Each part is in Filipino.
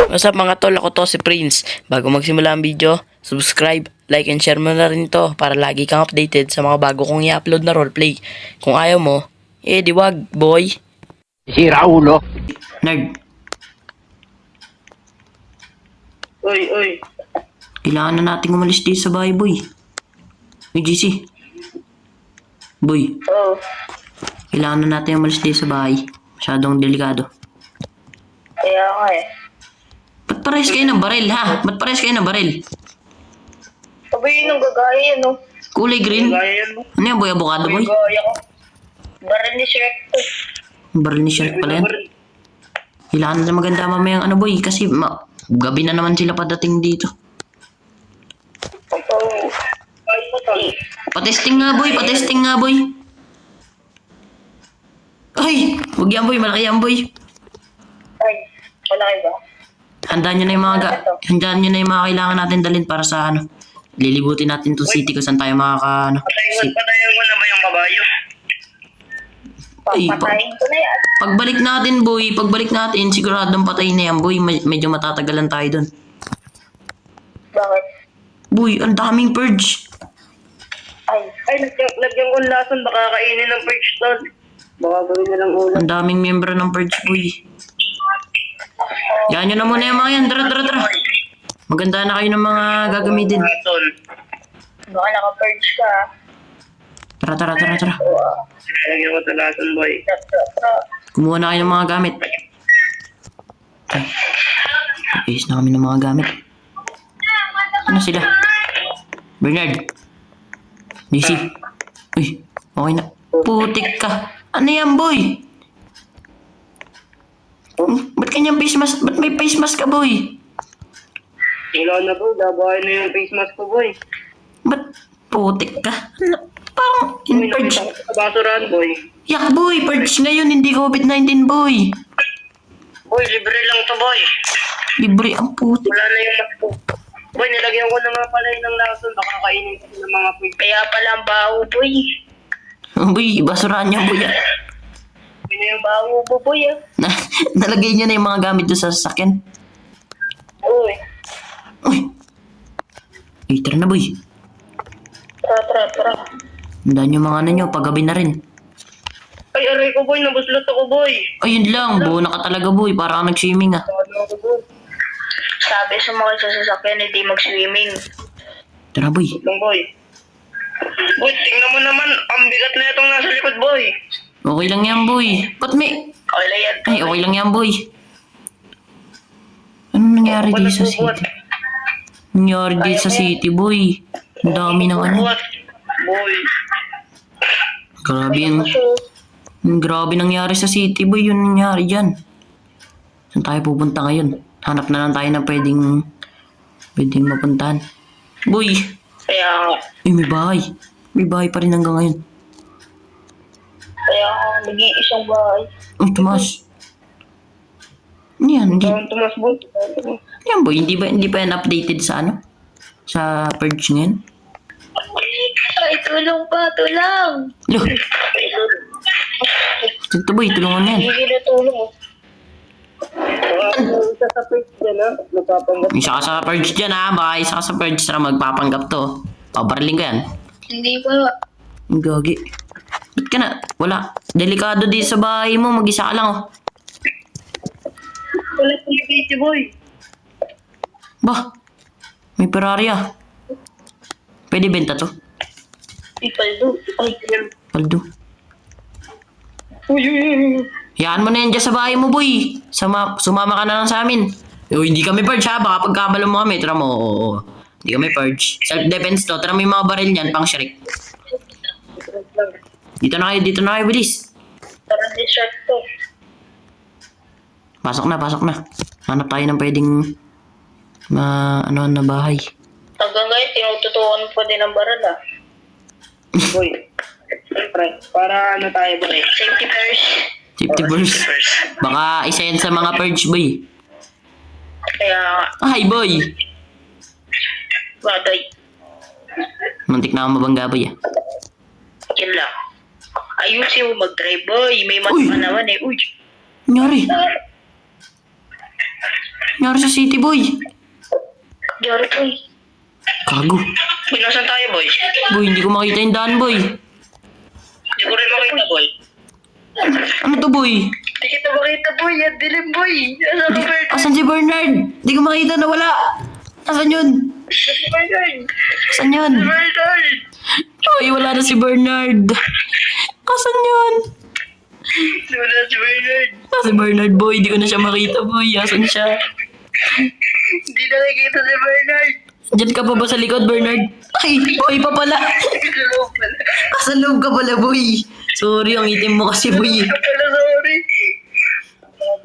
What's up mga tol, ako to si Prince. Bago magsimula ang video, subscribe, like, and share mo na rin to para lagi kang updated sa mga bago kong i-upload na roleplay. Kung ayaw mo, di wag, boy. Sira ulo. Nerd, Uy. kailangan na nating umalis dito sa bahay, boy. Uy, GC. Boy, Oh. kailangan na natin umalis dito sa bahay. Masyadong delikado. Kaya nga eh. Ba't pares kayo ng baril, ha? Ba't pares kayo ng baril? Sabay nung gagaya yan, no? Kulay green? Gagaya yan, no? Ano yan, boy? Avocado, boy? Gagaya ko. Baril ni Shrek to. Baril ni Shrek pala yan. Kailangan na maganda mamayang ano, boy. Kasi gabi na naman sila padating dito. Oh. Ay, patay. Patesting nga, boy. Patesting nga, boy. Ay! Huwag yan, boy. Malaki yan, boy. Ay, wala kayo ba? Handaan nyo na yung handaan nyo na yung mga kailangan natin dalhin para sa ano. Lilibutin natin to city kung saan tayo makaka ano. Patayin mo na ba yung kabayo? Ay, Patayin ko na yan. pagbalik natin, siguradong patay na yan, boy. Medyo matatagalan tayo dun. Bakit? Boy, ang daming purge. Ay, lagyan ko lason. Baka kainin ng perch doon. Baka gawin na lang ulam. Ang daming miyembro ng purge, boy. Yan nyo na muna yung mga yan. Tara. Maganda na kayo ng mga gagamitin. Baka naka-perch ka. Tara. Lagyan ko ito lason, boy. Kumuha na kayo ng mga gamit. Ayos na kami ng mga gamit. Ano sila? Bernard. DC. Uy, okay na. Putik ka. Ano yan, boy? Ba't kanyang face mask? Ba't may face mask ka, boy? Wala na, boy. Dabahin na yung face mask ko, boy. Ba't putik ka? Ano? Parang in purge. Sa basurahan, boy. Yak, boy. Purge ngayon, hindi COVID-19, boy. Boy, libre lang to, boy. Libre ang putik. Wala na yung mask ko. Boy, nilagyan ko na mga palay ng lason. Baka kainin ko ng mga food. Kaya pala ang baho, boy. Boy, basurahan niya, boy. Yun na yung baho mo, boy, ah. Nalagay niya na yung mga gamit doon sa sasakyan. Uy. Uy. Ay, tara na, boy. Tara. Handaan yung mga ano nyo, paggabi na rin. Ay, aray ko, boy. Nabuslot ako, boy. Ayun lang, buo na ka talaga, boy. Parang nag-swimming, ah. Ano ako, boy? Sabi sa mga sa sasakyan, hindi mag-swimming. Tara, boy. Itong, boy. Boy, tingnan mo naman. Ang bigat na itong nasa likod, boy. Okay lang yan, boy. Ba't may... Okay lang yan. Ay, okay lang yan, boy. Anong nangyari dito sa city? Nangyari dito sa city, boy. Ang dami ng ano. What? Boy. Grabe nangyari sa city, boy. Yun nangyari dyan. Saan tayo pupunta ngayon? Hanap na lang tayo ng pwedeng mapuntahan. Boy! Kaya nga. Ay, may bahay. May bahay pa rin hanggang ngayon. Kaya nga. Nag-iisang bahay. Ay, Tomas. Ano yan? Tumas, boy. Yan, boy. Hindi ba yan updated sa ano? Sa purge ngayon? Ay, tulong pa. Tulong. Lo! Ito, boy. Tulungan mo yan. Hindi na tulong, oh. Isa sa page dyan, ha? Napapanggap. Isa ka sa purge dyan, ha? Baka isa ka sa purge na magpapanggap to. Pabarling ko yan. Hindi pa. Ang gagi. Ba't ka na? Wala. Delikado di sa bahay mo. Mag-isa ka lang, oh. Wala pa yung boy. Bah, may Ferrari, ah. Pwede benta to? Paldo. Ay, yan. Paldo. Uy. Hayaan mo na yan dyan sa bahay mo, boy. Sumama ka na lang sa amin. Hindi kami purge, ha? Baka pagkabalo mo kami. Tara mo, Hindi kami purge. Self-defense to. Tara, may mga baril niyan, pang Shrek. Dito na kayo, bilis. Parang distract to. Pasok na. Hanap tayo ng pwedeng na bahay. Hanggang ngayon, tinututukan pa din ang baral, ah. Boy. Siyempre, para ano tayo, boy? Safety first. Safety first. Baka isa yan sa mga purge, boy. Kaya, Hi, boy. bagay. Muntik na ako mabangga, boy, ah. Yan lang. Ayusin mo mag-drive, boy. May Uy! naman eh. Uy. Nangyari? Nangyari sa city, boy. Diyan, boy. Kago. Boy, nasan tayo, boy? Boy, hindi ko makita yung daan, boy. Hindi ko rin makita, boy. Ano to, boy? Hindi kita makita, boy. Yan, dilim, boy. Asan si Bernard? Asan si Bernard? Hindi ko makita na wala. Asan yun? Si Bernard. Asan yun? Bernard. Ay, wala na si Bernard. Asan yun? Wala si Bernard. Si Bernard, boy. Hindi ko na siya makita, boy. Asan siya? Hindi nakikita si Bernard. Diyan ka pa ba sa likod, Bernard? Ay, boy pa pala. Sa loob pala. Sa loob ka pala, boy. Sorry, ang itim mo kasi, boy. Pala, sorry.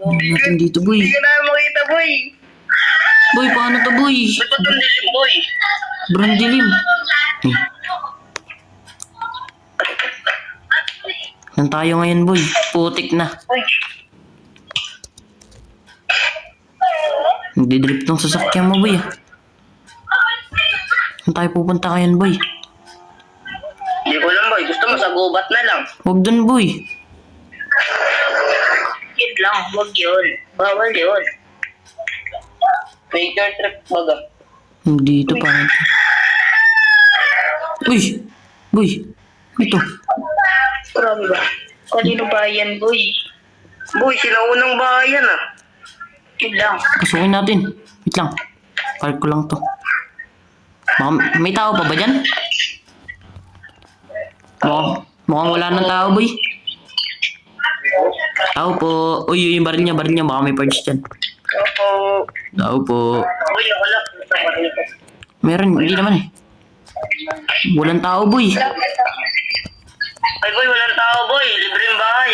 Ano natin dito, boy? Hindi ka na makita, boy. Boy, paano to, boy? Ba't ba't ang dilim, boy? Brand dilim. Saan tayo ngayon, boy? Putik na. Boy. Nagdidrip tong sasakyan mo, boy. Saan tayo pupunta ngayon, boy? Hindi ko lang, boy. Gusto mo sa gubat na lang. Huwag dun, boy. Yun lang, wag yun. Bawal yun. Major trip baga. Dito pa. Uy! Boy! Ito. Grabe ba? Kanino bayan, boy? Boy, sinaunang bayan ah. Yun lang. Pasukin natin. Wait lang. Park ko lang to. Baka, may tao pa ba dyan? Mukhang wala ng tao, boy. Tao po. Uy, yung baril niya. Baka may parts dyan. Opo. Tao po. Boy, wala. Meron, hindi naman eh. Walang tao, boy. Ay, boy, walang tao, boy. Libreng bahay.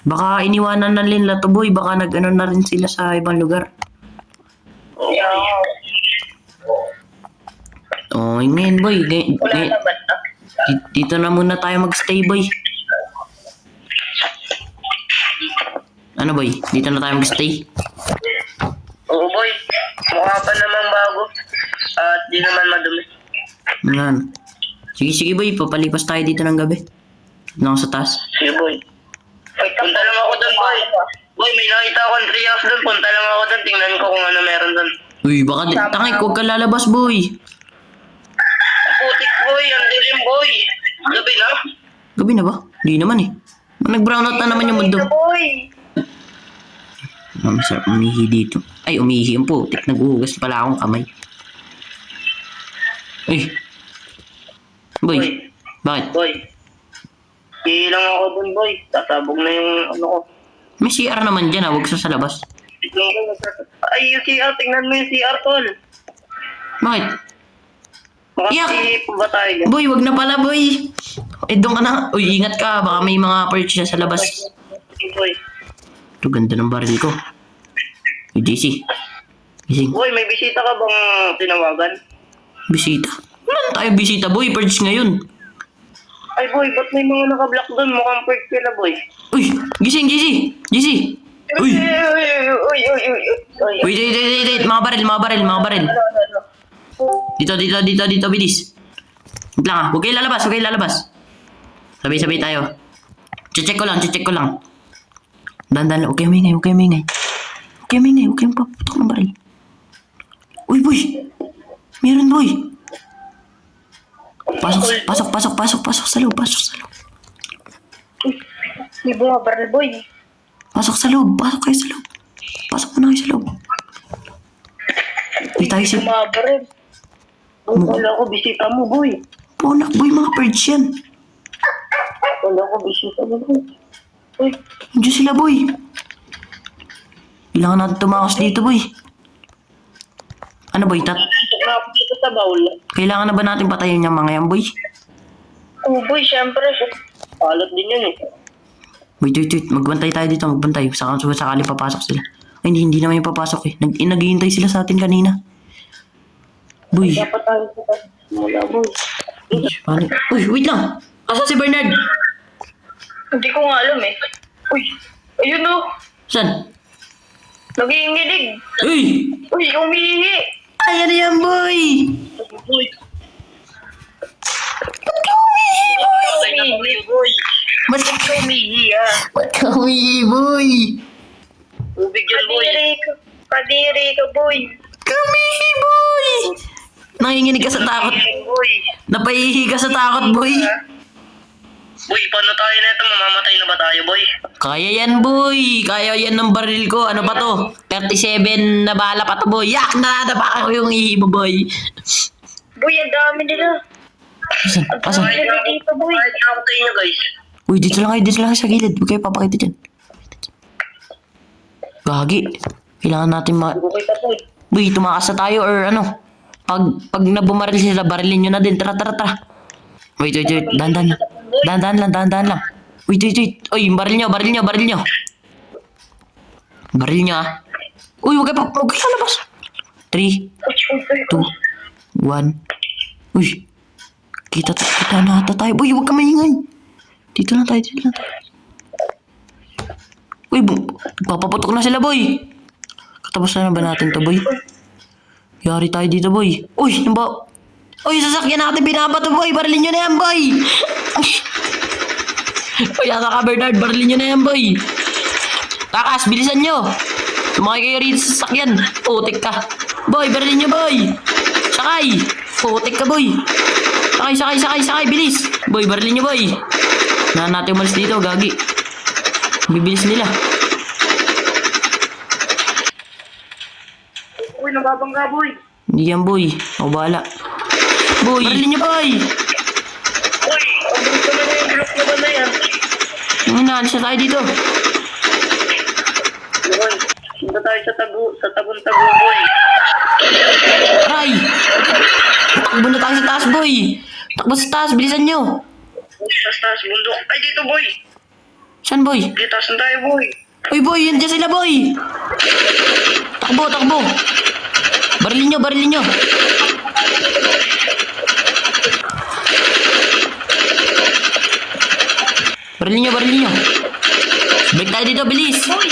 Baka iniwanan na nila to, boy. Baka nag-ano na rin sila sa ibang lugar. Okay. Oh, ngayon, boy. Wala naman ah. Dito na muna tayo magstay, boy. Ano, boy? Dito na tayo magstay? Oo, boy. Mukha pa namang bago. At di naman madumi. Yan. Sige, boy. Papalipas tayo dito ng gabi. Lang sa taas. Sige, boy. Punta lang ako doon, boy. Boy, may nakita akong treehouse doon. Punta lang ako doon. Tingnan ko kung ano meron doon. Uy, baka tangay, huwag ka lalabas, boy. Putik, boy. Ang dilim, boy. Gabi na. Gabi na ba? Hindi naman eh. Nag-brown out na naman yung mundo. Boy. Masarap umihi dito. Ay, umihi ang putik. Naghuhugas pala akong kamay. Uy. Boy. Boy. Bakit? Boy. Hilang ako doon, boy. Tasabog na yung ano ko. May CR naman dyan, huwag sa labas. Ay, yung CR. Tingnan mo yung CR, tol. Bakit? Yak! Makasipo ba tayo dyan? Boy, wag na pala, boy. Eh, doon ka na. Uy, ingat ka. Baka may mga perch na sa labas. Sige, boy. Ito, ganda ng baril ko. Uy, JC. Gising. Boy, may bisita ka bang tinawagan? Bisita. Wala tayo bisita, boy. Perch ngayon. Ay, boy, ba't may mga naka-block doon? Mukhang perk sila, boy. Uy, gising, JC. JC. Uy. Uy. Wait. Mga baril. Dito, bilis. Wait lang ah. Huwag kayo lalabas. Sabay tayo. Check ko lang. Dandan lang. Huwag kayong maingay. Huwag kayong paputok ng baril. Uy, boy. Meron, boy. Pasok sa loob. May bunga baril, boy. Pasok kayo sa loob. Pasok muna kayo sa loob. Uy, tayo si... Mga baril. Wala ko bisita mo, boy. Ponak, boy. Mga birds yan. Wala ko bisita mo, boy. Uy. Diyan sila, boy. Kailangan natin tumakas dito, boy. Ano, boy? Pasok na ako dito sa baul. Kailangan na ba natin patayin yung mga yan, boy? Oh, boy, syempre. Palot din yun eh. Wait. Magbantay tayo dito. Sakali papasok sila. Ay, hindi naman yung papasok eh. Naghihintay sila sa atin kanina. Boy. Dapat tayo sa mula, boy. Paano? Uy, wait lang. Asa si Bernard? Hindi ko nga alam eh. Uy, ayun o. Saan? Naginginig. Uy! Uy, umihi. Ay, ano yan, boy? Uy. Umihi, boy. Ba't Umihi ah. ka umihi, boy? Tubig yan, boy. Kadiri dito, boy. Kamihi, boy! Nanginginig ka sa takot. Boy. Napahihi ka sa takot, boy. Boy, paano tayo na ito? Mamamatay na ba tayo, boy? Kaya yan, boy. Kaya yan ng baril ko. Ano pa to? 37 na bala pa to, boy. Yak na! Nabaka ko yung ihi mo, boy. Boy, ang dami nila. Asan? Asan? Ang dami dito, boy. Kahit ako sa inyo, guys. Uy, dito lang kayo. Dito lang kayo sa gilid. Huwag kayo papakita dyan. Gagi. Kailangan natin Okay pa, boy. Uy, tumakas na tayo or ano. Pag nabumaril sila, barilin nyo na din. Tara, tara, tara. Wait. Dandan lang. Dandan lang. Wait. Uy, baril nyo. Baril nyo ah. Uy, huwag kayo lalabas. 3, 2, 1. Uy. Kita na ata tayo. Uy, huwag ka maingay. Dito lang tayo. Uy, papaputok na sila, boy. Katapos na ba natin to, boy? Yari tayo dito, boy. Uy, yan ba? Uy, sasakyan natin binabato, boy. Barilin nyo na yan, boy. Uy, asa ka, Bernard. Barilin nyo na yan, boy. Takas, bilisan nyo. Sumakay kayo rito sa sasakyan. Putik ka. Boy, barilin nyo, boy. Sakay. Putik ka, boy. Sakay. Bilis. Boy, barilin nyo, boy. Natin umalis dito, gagi. Bibilis nila. Uy, nababangga, boy. Hindi yan, boy. Ako bahala. Boy! Barilin niyo, boy! Uy, ang bilis naman yung block naman na yan. Naalis na tayo dito. Boy, punta tayo sa tabon-tabon, boy. Aray! Takbo na tayo sa taas, boy! Takbo sa taas, bilisan nyo! Taas, bundok. Ay, dito, boy. Saan, boy? Dito, taas na tayo, boy. Uy, boy! Yan dyan sila, boy! Takbo! Barilin nyo! Barilin nyo! Balik tayo dito, bilis! Boy,